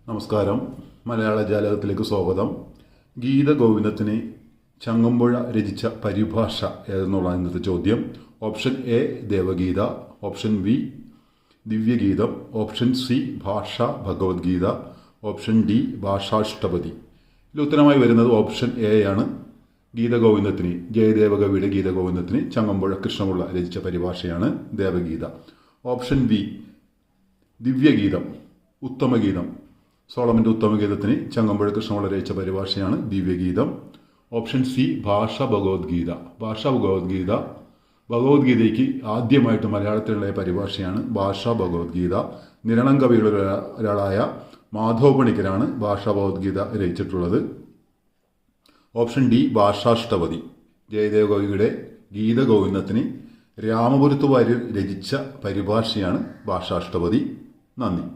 നമസ്കാരം. മലയാള ജാലകത്തിലേക്ക് സ്വാഗതം. ഗീതഗോവിന്ദത്തിന് ചങ്ങമ്പുഴ രചിച്ച പരിഭാഷ ഏതെന്നുള്ളതാണ് ഇന്നത്തെ ചോദ്യം. Option A Devagita, option B Divyagitam, option C Bhasha Bhagavad Gita, option D ഭാഷാഷ്ടപതി. ഇതിൽ ഉത്തരമായി വരുന്നത് ഓപ്ഷൻ എ ആണ്. ഗീതഗോവിന്ദത്തിന്, ജയദേവകവിയുടെ ഗീതഗോവിന്ദത്തിന് ചങ്ങമ്പുഴ കൃഷ്ണപിള്ള രചിച്ച പരിഭാഷയാണ് ദേവഗീത. ഓപ്ഷൻ ബി ദിവ്യഗീതം, ഉത്തമഗീതം, സോളമൻ്റെ ഉത്തമഗീതത്തിന് ചങ്ങമ്പുഴ കൃഷ്ണപിള്ള രചിച്ച പരിഭാഷയാണ് ദിവ്യഗീതം. Option C Bhasha Bhagavad Gita. ഭഗവത്ഗീതയ്ക്ക് ആദ്യമായിട്ട് മലയാളത്തിലുള്ള പരിഭാഷയാണ് ഭാഷ ഭഗവത്ഗീത. നിരണം കവികളിൽ ഒരാളായ മാധവ പണിക്കരാണ് ഭാഷ ഭഗവത്ഗീത രചിച്ചിട്ടുള്ളത്. Option D Bhashashtapadi. ജയദേവകവിയുടെ ഗീതഗോവിന്ദത്തിന് രാമപുരത്ത് വാര്യർ രചിച്ച പരിഭാഷയാണ് ഭാഷാഷ്ടപതി. നന്ദി.